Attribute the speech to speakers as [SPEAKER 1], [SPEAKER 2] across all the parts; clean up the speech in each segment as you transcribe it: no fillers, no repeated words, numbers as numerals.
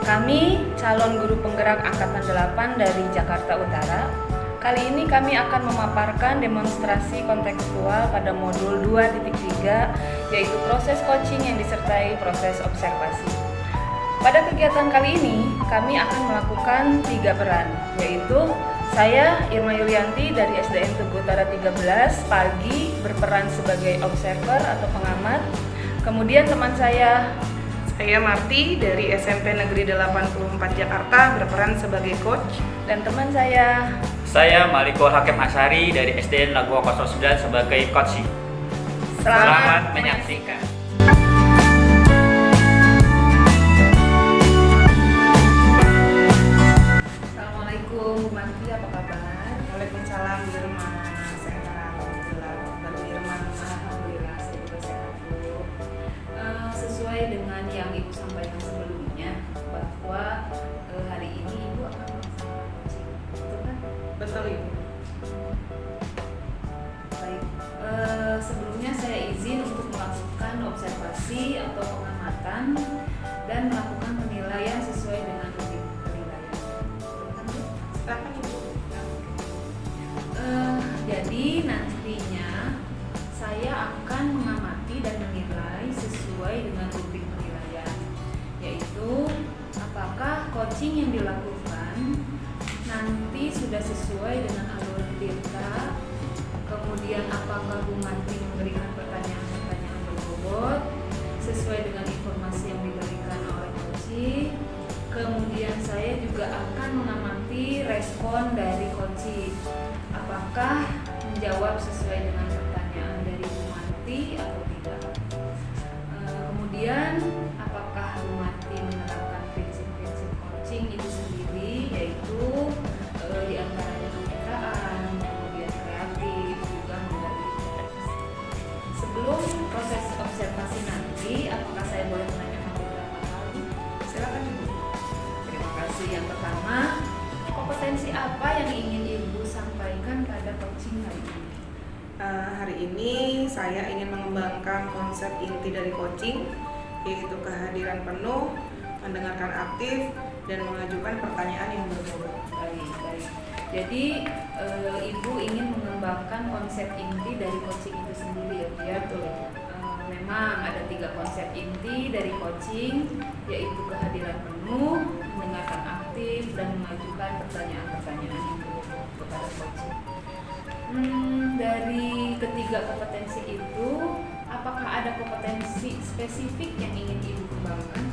[SPEAKER 1] Kami calon guru penggerak Angkatan 8 dari Jakarta Utara. Kali ini kami akan memaparkan demonstrasi kontekstual pada modul 2.3, yaitu proses coaching yang disertai proses observasi. Pada kegiatan kali ini, kami akan melakukan 3 peran, yaitu saya, Irma Yulianti dari SDN Tugu Utara 13, pagi berperan sebagai observer atau pengamat. Kemudian teman saya
[SPEAKER 2] Marti dari SMP Negeri 84 Jakarta berperan sebagai coach.
[SPEAKER 1] Dan teman saya
[SPEAKER 3] Maliko Hakim Asari dari SDN Lagoa 09 sebagai coach.
[SPEAKER 1] Selamat
[SPEAKER 3] menyaksikan.
[SPEAKER 1] Assalamualaikum Bu Marti, apa kabar?
[SPEAKER 2] Waalaikumsalam Irma, sehat alhamdulillah. Baru Irma.
[SPEAKER 1] Alhamdulillah, saya juga sehat Bu. Sesuai dengan yang Ibu sampaikan sebelumnya, bahwa hari ini Ibu akan melaksanakan coaching, betul kan?
[SPEAKER 2] Betul Ibu.
[SPEAKER 1] Baik, sebelumnya saya izin untuk melakukan observasi atau pengamatan dan melakukan penilaian sesuai dengan rubrik penilaian.
[SPEAKER 2] Silakan Ibu.
[SPEAKER 1] Jadi nantinya saya akan mengamati dan menilai sesuai dengan rubrik penilaian, yaitu apakah coaching yang dilakukan nanti sudah sesuai dengan alur data, kemudian apakah Bu Marti memberikan pertanyaan-pertanyaan berbobot sesuai dengan informasi yang diberikan oleh coaching. Kemudian saya juga akan mengamati respon dari coaching, apakah menjawab sesuai dengan pertanyaan dari Bu Marti atau tidak. Kemudian apakah Bu Marti menerapkan prinsip-prinsip coaching itu sendiri, yaitu diantaranya kemitraan, kemudian kreatif, juga menggali interaksi. Sebelum proses observasi nanti, apakah saya boleh menanyakan beberapa hal?
[SPEAKER 2] Silakan Ibu.
[SPEAKER 1] Terima kasih. Yang pertama, kompetensi apa yang ingin Ibu sampaikan pada coaching hari ini?
[SPEAKER 2] Hari ini saya ingin mengembangkan konsep inti dari coaching, yaitu kehadiran penuh, mendengarkan aktif, dan mengajukan pertanyaan yang berbobot.
[SPEAKER 1] Baik. Jadi Ibu ingin mengembangkan konsep inti dari coaching itu sendiri, ya Bu, ya?
[SPEAKER 2] Betul.
[SPEAKER 1] Memang ada 3 konsep inti dari coaching, yaitu kehadiran penuh, mendengarkan aktif, dan mengajukan pertanyaan-pertanyaan yang berbobot kepada coaching. Dari ketiga kompetensi itu, apakah ada kompetensi spesifik yang ingin Ibu kembangkan?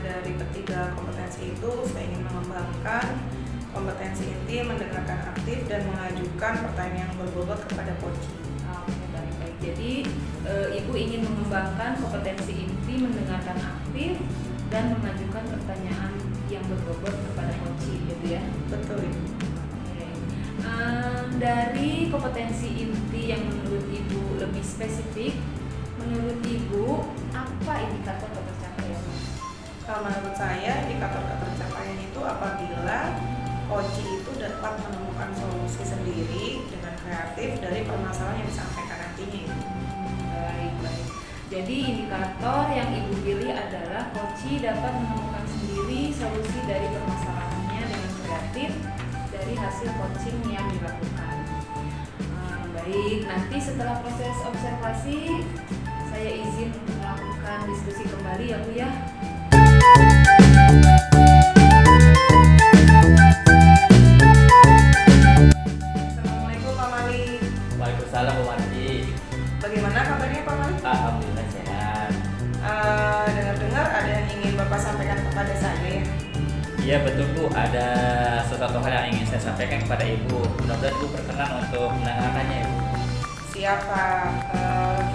[SPEAKER 2] Dari ketiga kompetensi itu, saya ingin mengembangkan kompetensi inti, mendengarkan aktif, dan mengajukan pertanyaan yang berbobot kepada coaching.
[SPEAKER 1] Oke, baik. Jadi Ibu ingin mengembangkan kompetensi inti, mendengarkan aktif, dan mengajukan pertanyaan yang berbobot kepada coaching, gitu ya?
[SPEAKER 2] Betul Ibu.
[SPEAKER 1] Dari kompetensi inti yang menurut Ibu lebih spesifik, menurut Ibu apa indikator ketercapaian?
[SPEAKER 2] Kalau menurut saya, indikator ketercapaian itu apabila coaching itu dapat menemukan solusi sendiri dengan kreatif dari permasalahan yang disampaikan nantinya itu.
[SPEAKER 1] Baik. Jadi indikator yang Ibu pilih adalah coaching dapat menemukan sendiri solusi dari permasalahannya dengan kreatif dari hasil coaching yang dilakukan. Baik, nanti setelah proses observasi saya izin untuk melakukan diskusi kembali, ya Bu, ya.
[SPEAKER 2] Assalamualaikum Pak Mali.
[SPEAKER 3] Waalaikumsalam Bu Marti.
[SPEAKER 2] Bagaimana kabarnya Pak Mali?
[SPEAKER 3] Alhamdulillah sehat.
[SPEAKER 2] Dengar-dengar ada yang ingin Bapak sampaikan kepada saya ya?
[SPEAKER 3] Iya betul Bu, ada sesuatu hal yang ingin saya sampaikan kepada Ibu. Mudah-mudahan Ibu berkenan untuk mendengarkannya Ibu.
[SPEAKER 2] Siapa?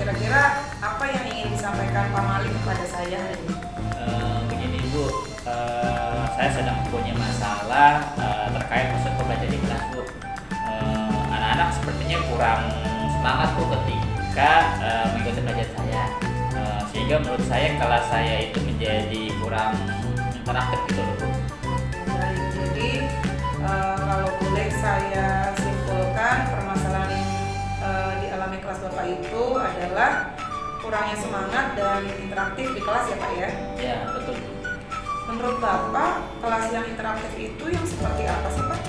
[SPEAKER 2] Kira-kira apa yang ingin disampaikan Pak Mali kepada saya hari ini?
[SPEAKER 3] Begini Ibu, saya sedang punya masalah terkait proses pembelajaran di kelas Bu. Anak-anak sepertinya kurang semangat Bu ketika mengikuti pelajaran saya, sehingga menurut saya kelas saya itu menjadi kurang interaktif gitu loh Bu.
[SPEAKER 2] Baik, jadi kalau boleh saya simpulkan, permasalahan yang dialami kelas Bapak itu adalah kurangnya semangat dan interaktif di kelas ya Pak ya?
[SPEAKER 3] Ya betul Bu.
[SPEAKER 2] menurut Bapak, kelas yang interaktif itu yang seperti apa sih Pak?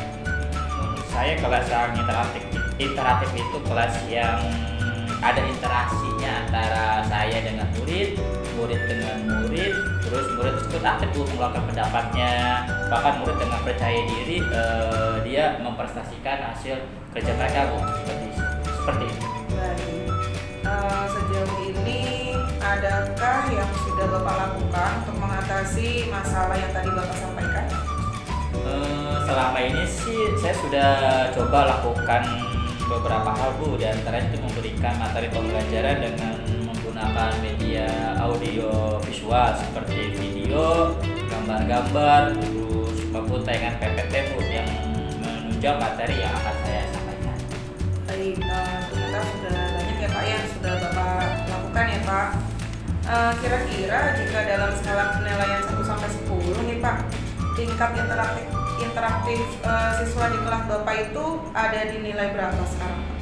[SPEAKER 3] Menurut saya kelas yang interaktif itu kelas yang ada interaksinya antara saya dengan murid, murid dengan murid, terus murid tersebut aktif mengeluarkan pendapatnya, bahkan murid dengan percaya diri dia mempresentasikan hasil kerja mereka Bu, seperti itu.
[SPEAKER 2] Baik. Sejauh ini adakah yang sudah Bapak lakukan untuk mengatasi masalah yang tadi Bapak sampaikan?
[SPEAKER 3] Selama ini sih saya sudah coba lakukan beberapa hal Bu, di antaranya itu memberikan materi pembelajaran dengan menggunakan media audio visual seperti video, gambar-gambar, terus maupun tayangan PPT Bu yang menunjang materi yang akan saya sampaikan.
[SPEAKER 2] Baik, ternyata sudah banyak ya Pak yang sudah Bapak lakukan ya Pak. Kira-kira jika dalam skala penilaian 1-10 nih Pak, tingkat interaktif siswa di kelas Bapak itu ada di nilai berapa sekarang Pak?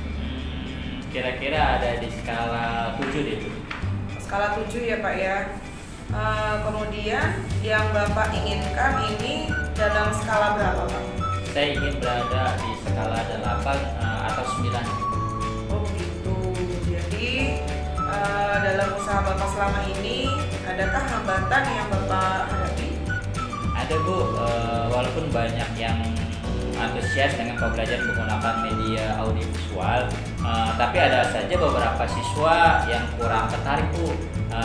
[SPEAKER 3] Kira-kira ada di skala 7 deh Bu.
[SPEAKER 2] Skala 7 ya Pak ya. Kemudian yang Bapak inginkan ini dalam skala berapa Pak?
[SPEAKER 3] Saya ingin berada di skala 8 atau 9.
[SPEAKER 2] Oh begitu. Jadi dalam usaha Bapak selama ini adakah hambatan yang Bapak hadapi?
[SPEAKER 3] Ada Bu, walaupun banyak yang antusias dengan pembelajaran menggunakan media audiovisual, tapi ada saja beberapa siswa yang kurang tertarik Bu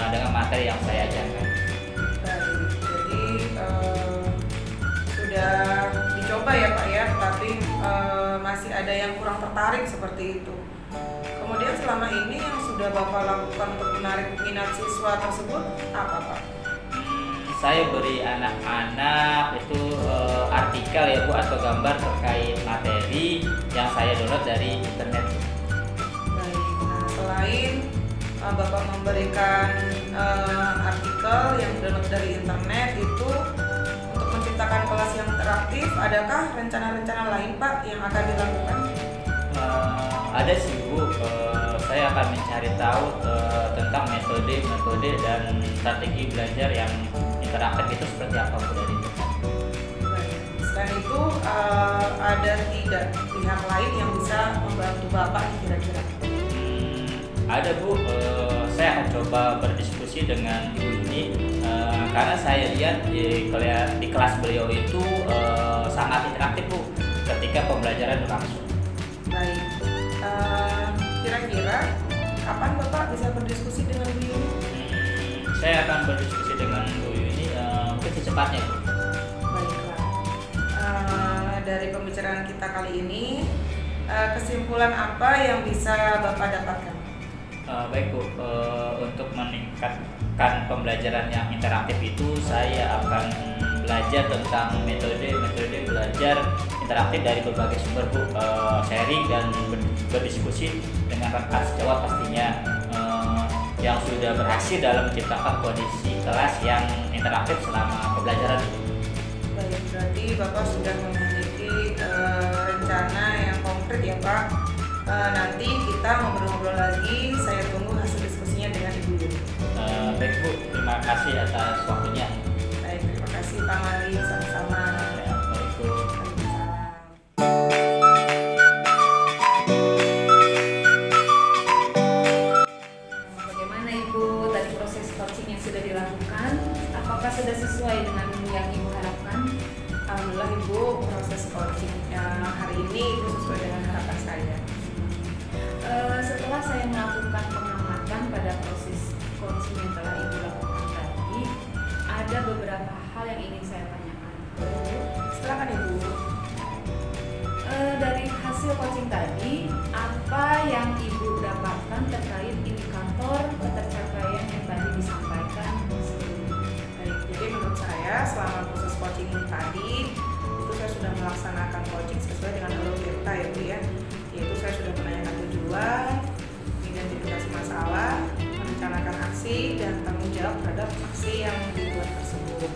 [SPEAKER 3] dengan materi yang saya ajarkan.
[SPEAKER 2] Baik, jadi sudah dicoba ya Pak ya, tapi masih ada yang kurang tertarik seperti itu. Kemudian selama ini yang sudah Bapak lakukan untuk menarik minat siswa tersebut apa Pak?
[SPEAKER 3] Saya beri anak-anak itu artikel ya Bu atau gambar terkait materi yang saya download dari internet.
[SPEAKER 2] Baik, nah selain Bapak memberikan artikel yang download dari internet itu untuk menciptakan kelas yang interaktif, adakah rencana-rencana lain Pak yang akan dilakukan?
[SPEAKER 3] Ada sih Bu, saya akan mencari tahu tentang metode dan strategi belajar yang interaktif itu seperti apa Bu dari internet.
[SPEAKER 2] Baik. Selain itu ada tidak pihak lain yang bisa membantu Bapak kira-kira?
[SPEAKER 3] Ada Bu, saya akan coba berdiskusi dengan Ibu Yuni karena saya lihat di kelas beliau itu sangat interaktif Bu ketika pembelajaran berlangsung.
[SPEAKER 2] Baik, kira-kira kapan Bapak bisa berdiskusi dengan Bu Yuni?
[SPEAKER 3] Saya akan berdiskusi dengan Bu Yuni mungkin secepatnya Bu.
[SPEAKER 2] Baiklah, dari pembicaraan kita kali ini, kesimpulan apa yang bisa Bapak dapatkan?
[SPEAKER 3] Baik Bu, untuk meningkatkan pembelajaran yang interaktif itu saya akan belajar tentang metode belajar interaktif dari berbagai sumber Bu, sharing dan berdiskusi dengan rekan sejawat pastinya yang sudah berhasil dalam menciptakan kondisi kelas yang interaktif selama pembelajaran.
[SPEAKER 2] Baik, berarti Bapak sudah memiliki rencana yang konkret ya Pak. Nanti kita ngobrol-ngobrol lagi, saya tunggu hasil diskusinya dengan Ibu Yuni.
[SPEAKER 3] Baik Bu, terima kasih atas waktunya.
[SPEAKER 2] Baik, terima kasih Pak Mali, sama-sama.
[SPEAKER 3] Assalamualaikum.
[SPEAKER 2] Waalaikumsalam.
[SPEAKER 1] Bagaimana Ibu tadi proses coaching yang sudah dilakukan? Apakah sudah sesuai dengan yang Ibu harapkan?
[SPEAKER 2] Alhamdulillah Ibu, proses coaching yang hari ini itu sesuai dengan harapan saya.
[SPEAKER 1] Setelah saya melakukan pengamatan pada proses coaching yang telah Ibu lakukan tadi, ada beberapa hal yang ingin saya tanyakan.
[SPEAKER 2] Silakan Ibu.
[SPEAKER 1] Dari hasil coaching tadi, apa yang Ibu dapatkan terkait indikator ketercapaian yang tadi disampaikan sebelumnya?
[SPEAKER 2] Baik, jadi menurut saya selama proses coaching ini tadi itu saya sudah melaksanakan coaching sesuai dengan alur kita ya Bu ya. Yaitu saya sudah menanyakan tujuan, identifikasi masalah, merencanakan aksi dan tanggung jawab terhadap aksi yang dibuat tersebut.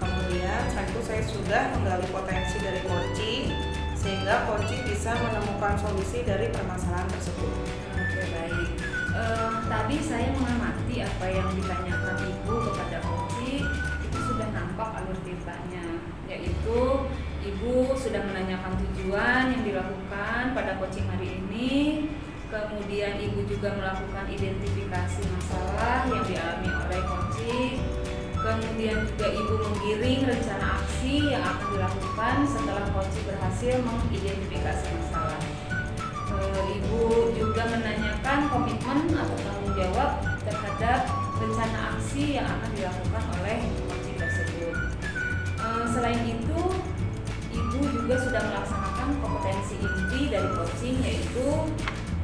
[SPEAKER 2] Kemudian setelah itu saya sudah menggali potensi dari coaching sehingga coaching bisa menemukan solusi dari permasalahan tersebut.
[SPEAKER 1] Oke, baik. Tadi saya mengamati apa yang ditanyakan Ibu kepada coaching, itu sudah nampak alur ceritanya, yaitu Ibu sudah menanyakan tujuan yang dilakukan pada coaching hari ini. Kemudian Ibu juga melakukan identifikasi masalah yang dialami oleh coaching. Kemudian juga Ibu menggiring rencana aksi yang akan dilakukan setelah coaching berhasil mengidentifikasi masalah. Ibu juga menanyakan komitmen atau tanggung jawab terhadap rencana aksi yang akan dilakukan oleh coaching tersebut. Selain itu, Ibu juga sudah melaksanakan kompetensi inti dari coaching, yaitu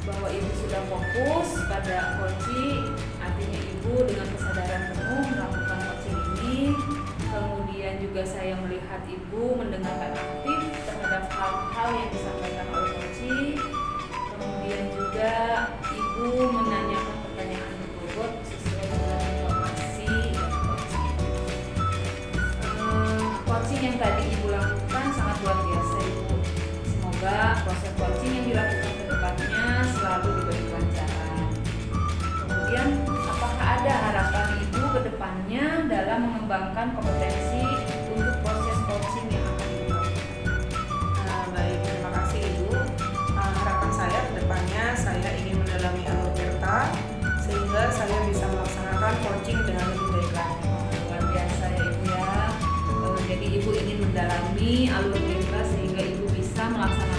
[SPEAKER 1] bahwa Ibu sudah fokus pada coaching, artinya Ibu dengan kesadaran penuh melakukan coaching ini. Kemudian juga saya melihat Ibu mendengarkan aktif terhadap hal-hal yang disampaikan oleh coaching. Kemudian juga Ibu menanyakan pertanyaan berbobot sesuai dengan informasi dari coaching. Coaching yang tadi Ibu lakukan sangat luar biasa, Ibu. Semoga proses coaching yang dilakukan ke depannya selalu diberi kelancaran. Kemudian, apakah ada harapan Ibu ke depannya dalam mengembangkan kompetensi untuk proses coaching yang akan dilakukan?
[SPEAKER 2] Baik, terima kasih Ibu. Harapan saya ke depannya, saya ingin mendalami alur Tirta sehingga saya bisa melaksanakan coaching dengan lebih baik lagi.
[SPEAKER 1] Luar biasa ya Ibu ya. Jadi Ibu ingin mendalami alur Tirta sehingga Ibu bisa melaksanakan